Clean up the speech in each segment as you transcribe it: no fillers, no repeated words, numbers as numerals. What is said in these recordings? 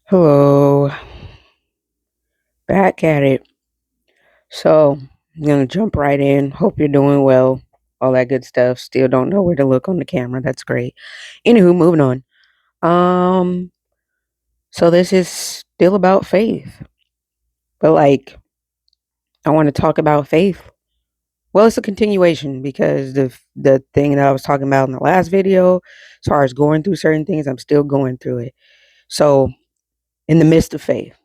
Hello, back at it. So, I'm gonna jump right in. Hope you're doing well. All that good stuff. Still don't know where to look on the camera. That's great. Anywho, moving on. Um, so this is still about faith, but I want to talk about faith. Well, it's a continuation because the thing that I was talking about in the last video, as far as going through certain things, I'm still going through it. So, in the midst of faith,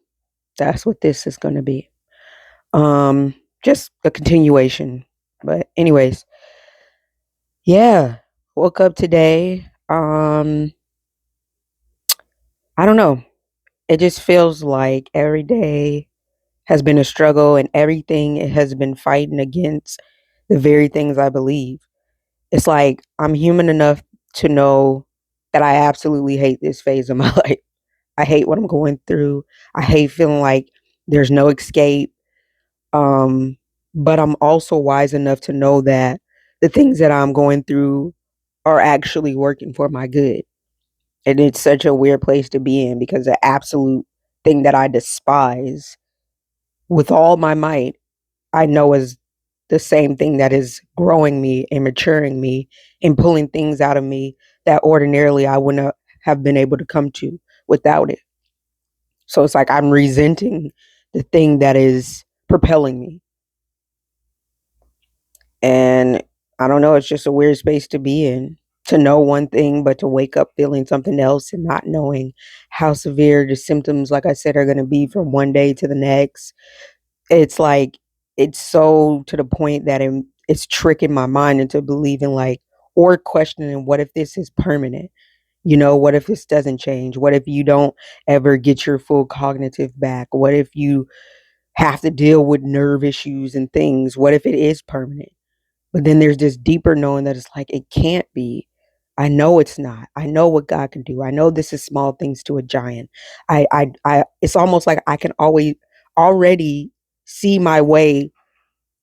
that's what this is going to be. Um, just a continuation. But anyways, yeah, woke up today. I don't know. It just feels like every day has been a struggle and everything it has been fighting against the very things I believe. It's like I'm human enough to know that I absolutely hate this phase of my life. I hate what I'm going through. I hate feeling like there's no escape. Um, but I'm also wise enough to know that the things that I'm going through are actually working for my good. And it's such a weird place to be in because the absolute thing that I despise with all my might, I know is the same thing that is growing me and maturing me and pulling things out of me that ordinarily I wouldn't have been able to come to without it. So it's like I'm resenting the thing that is propelling me. And I don't know, it's just a weird space to be in. To know one thing, but to wake up feeling something else and not knowing how severe the symptoms, like I said, are going to be from one day to the next. It's like, it's so to the point that it's tricking my mind into believing, like, or questioning, what if this is permanent? What if this doesn't change? What if you don't ever get your full cognitive back? What if you have to deal with nerve issues and things? What if it is permanent? But then there's this deeper knowing that it's like it can't be. I know it's not. I know what God can do. I know this is small things to a giant. I it's almost like I can always already see my way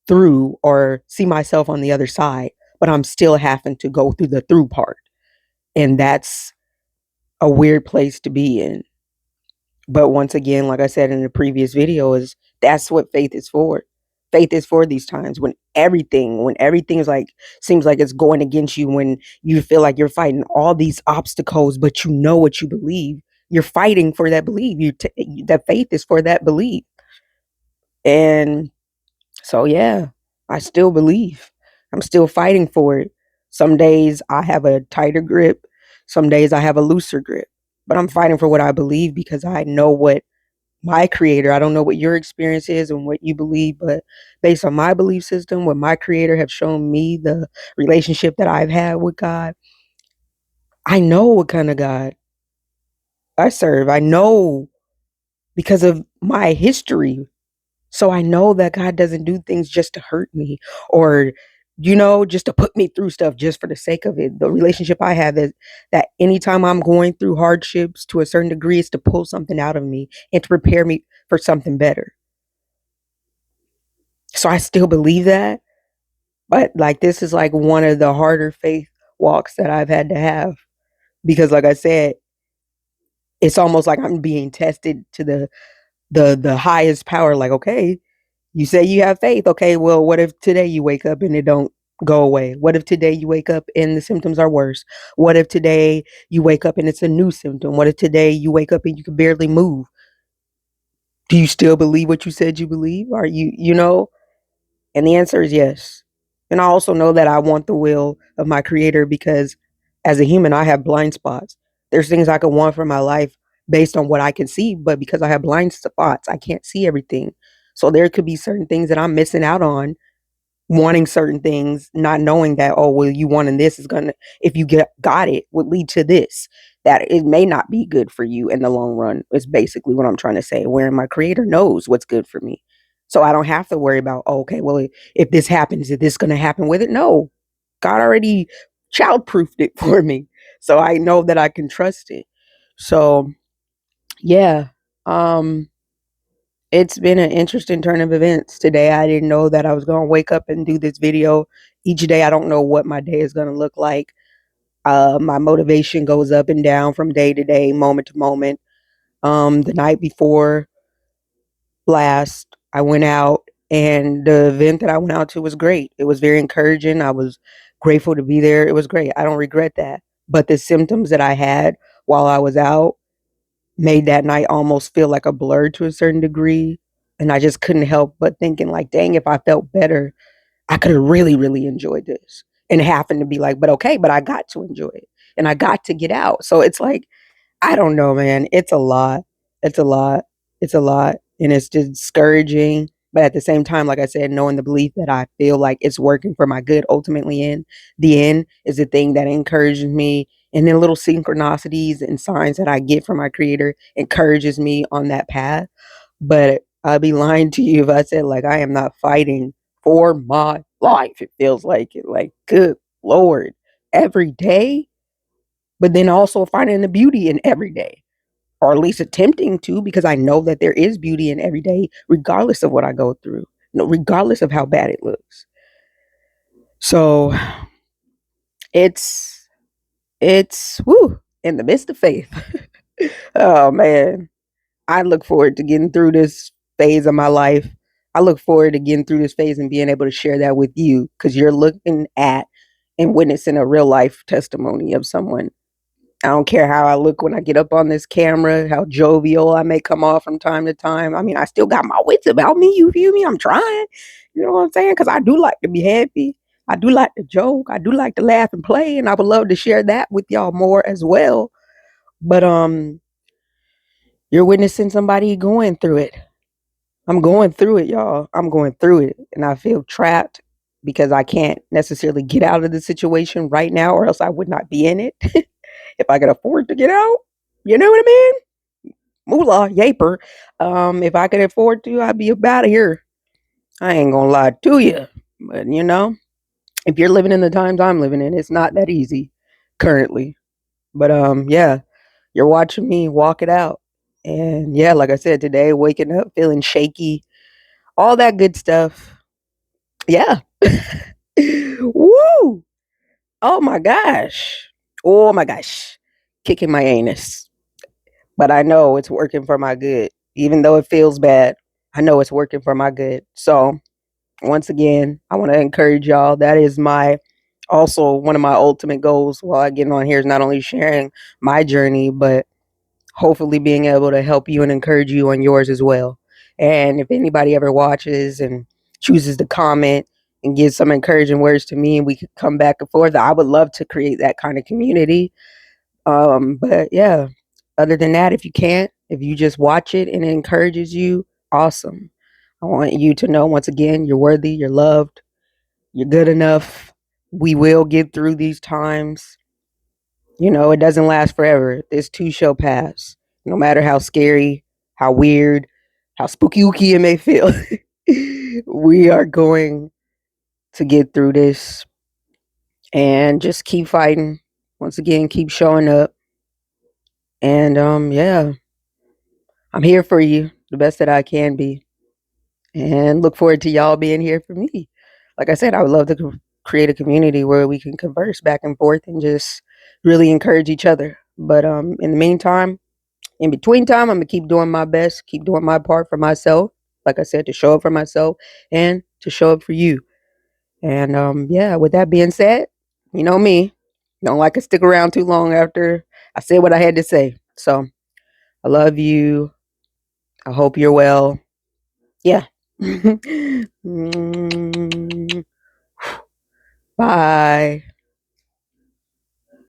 through or see myself on the other side, but I'm still having to go through the through part. And that's a weird place to be in. But once again, like I said in the previous video, is that's what faith is for. Faith is for these times when everything is like seems like it's going against you, when you feel like you're fighting all these obstacles, but you know what you believe. You're fighting for that belief. That faith is for that belief. And so yeah, I still believe. I'm still fighting for it. Some days I have a tighter grip, some days I have a looser grip. But I'm fighting for what I believe because I know what my creator, I don't know what your experience is and what you believe, but based on my belief system, what my creator have shown me, the relationship that I've had with God, I know what kind of God I serve. I know because of my history. So I know that God doesn't do things just to hurt me or just to put me through stuff just for the sake of it. The relationship I have is that anytime I'm going through hardships to a certain degree, it's to pull something out of me and to prepare me for something better. So I still believe that. But like this is like one of the harder faith walks that I've had to have because like I said, it's almost like I'm being tested to the highest power. Like, okay, you say you have faith. Okay, well, what if today you wake up and it don't go away? What if today you wake up and the symptoms are worse? What if today you wake up and it's a new symptom? What if today you wake up and you can barely move? Do you still believe what you said you believe? Are you? And the answer is yes. And I also know that I want the will of my creator because as a human, I have blind spots. There's things I could want for my life based on what I can see, but because I have blind spots, I can't see everything. So there could be certain things that I'm missing out on, wanting certain things, not knowing that, oh, well, you wanting this is gonna, if you got it, would lead to this. That it may not be good for you in the long run, is basically what I'm trying to say. Where my creator knows what's good for me. So I don't have to worry about, oh, okay, well, if this happens, is this gonna happen with it? No. God already child-proofed it for me. So I know that I can trust it. So yeah. Um it's been an interesting turn of events today. I didn't know that I was going to wake up and do this video each day. I don't know what my day is going to look like. My motivation goes up and down from day to day, moment to moment. The night before last, I went out, and the event that I went out to was great. It was very encouraging. I was grateful to be there. It was great. I don't regret that. But the symptoms that I had while I was out made that night almost feel like a blur to a certain degree. And I just couldn't help but thinking, like, dang, if I felt better, I could have really, really enjoyed this. And it happened to be like, but okay, but I got to enjoy it and I got to get out. So it's like, I don't know, man. It's a lot. It's a lot. It's a lot. And it's discouraging. But at the same time, like I said, knowing the belief that I feel like it's working for my good ultimately in the end is the thing that encourages me. And then little synchronicities and signs that I get from my creator encourages me on that path. But I'd be lying to you if I said like I am not fighting for my life. It feels like it. Like, good Lord. Every day, but then also finding the beauty in every day, or at least attempting to, because I know that there is beauty in every day, regardless of what I go through, regardless of how bad it looks. So it's woo in the midst of faith. Oh man, I look forward to getting through this phase of my life. I look forward to getting through this phase and being able to share that with you, because you're looking at and witnessing a real life testimony of someone. I don't care how I look when I get up on this camera, how jovial I may come off from time to time. I mean, I still got my wits about me. You feel me? I'm trying. You know what I'm saying? Because I do like to be happy. I do like to joke. I do like to laugh and play, and I would love to share that with y'all more as well. But you're witnessing somebody going through it. I'm going through it, y'all. I'm going through it, and I feel trapped because I can't necessarily get out of the situation right now, or else I would not be in it. If I could afford to get out, you know what I mean? Moolah, yaper. If I could afford to, I'd be up out of here. I ain't gonna lie to you. But if you're living in the times I'm living in, it's not that easy currently. But yeah, you're watching me walk it out. And yeah, like I said, today waking up feeling shaky, all that good stuff. Yeah. Woo! Oh my gosh. Oh my gosh. Kicking my anus. But I know it's working for my good. Even though it feels bad, I know it's working for my good. So, once again, I want to encourage y'all. That is my also one of my ultimate goals while I get on here is not only sharing my journey, but hopefully being able to help you and encourage you on yours as well. And if anybody ever watches and chooses to comment and give some encouraging words to me and we could come back and forth, I would love to create that kind of community. But yeah, other than that, if you can't, if you just watch it and it encourages you, awesome. I want you to know once again, you're worthy, you're loved, you're good enough. We will get through these times. It doesn't last forever. This too shall pass. No matter how scary, how weird, how spooky it may feel, we are going to get through this and just keep fighting. Once again, keep showing up. And yeah, I'm here for you the best that I can be, and look forward to y'all being here for me. Like I said, I would love to create a community where we can converse back and forth and just really encourage each other. But in the meantime, in between time, I'm gonna keep doing my best, keep doing my part for myself. Like I said, to show up for myself and to show up for you. And yeah, with that being said, you know me, don't like to stick around too long after I said what I had to say. So I love you. I hope you're well. Yeah. Bye.